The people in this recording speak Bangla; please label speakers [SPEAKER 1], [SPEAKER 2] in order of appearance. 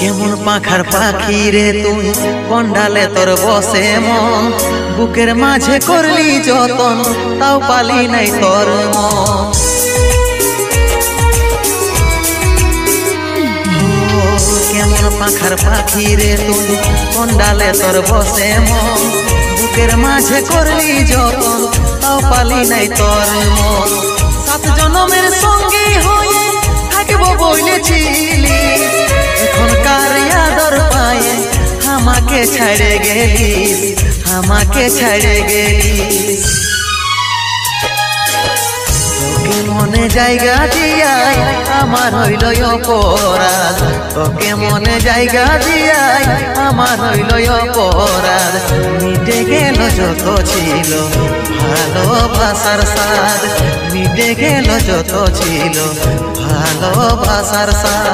[SPEAKER 1] কেমন পাখার পাখি রে তুই কন্ডালে তোর বসে মন, বুকের মাঝে করলি যতন তাও পালি নাই তোর মন। কেমন পাখার পাখি রে তুই কন্ডালে তোর বসে মন, বুকের মাঝে করলি যতন তাও পালি নাই তোর মন। 7 জনমের সঙ্গে হয়ে থাকবো বলেছিলি, এখনকার আদর পায়ে আমাকে ছাড়ে গেলিস, আমাকে ছাড়ে গেলিস। তোকে মনে জায়গা দিয়াই আমার হইল অপরাধ, তোকে মনে জায়গা দিয়াই আমার হইল অপরাধ। মিটে গেল যত ছিল ভালোবাসার স্বাদ, মিটে গেল যত ছিল ভালোবাসার স্বাদ।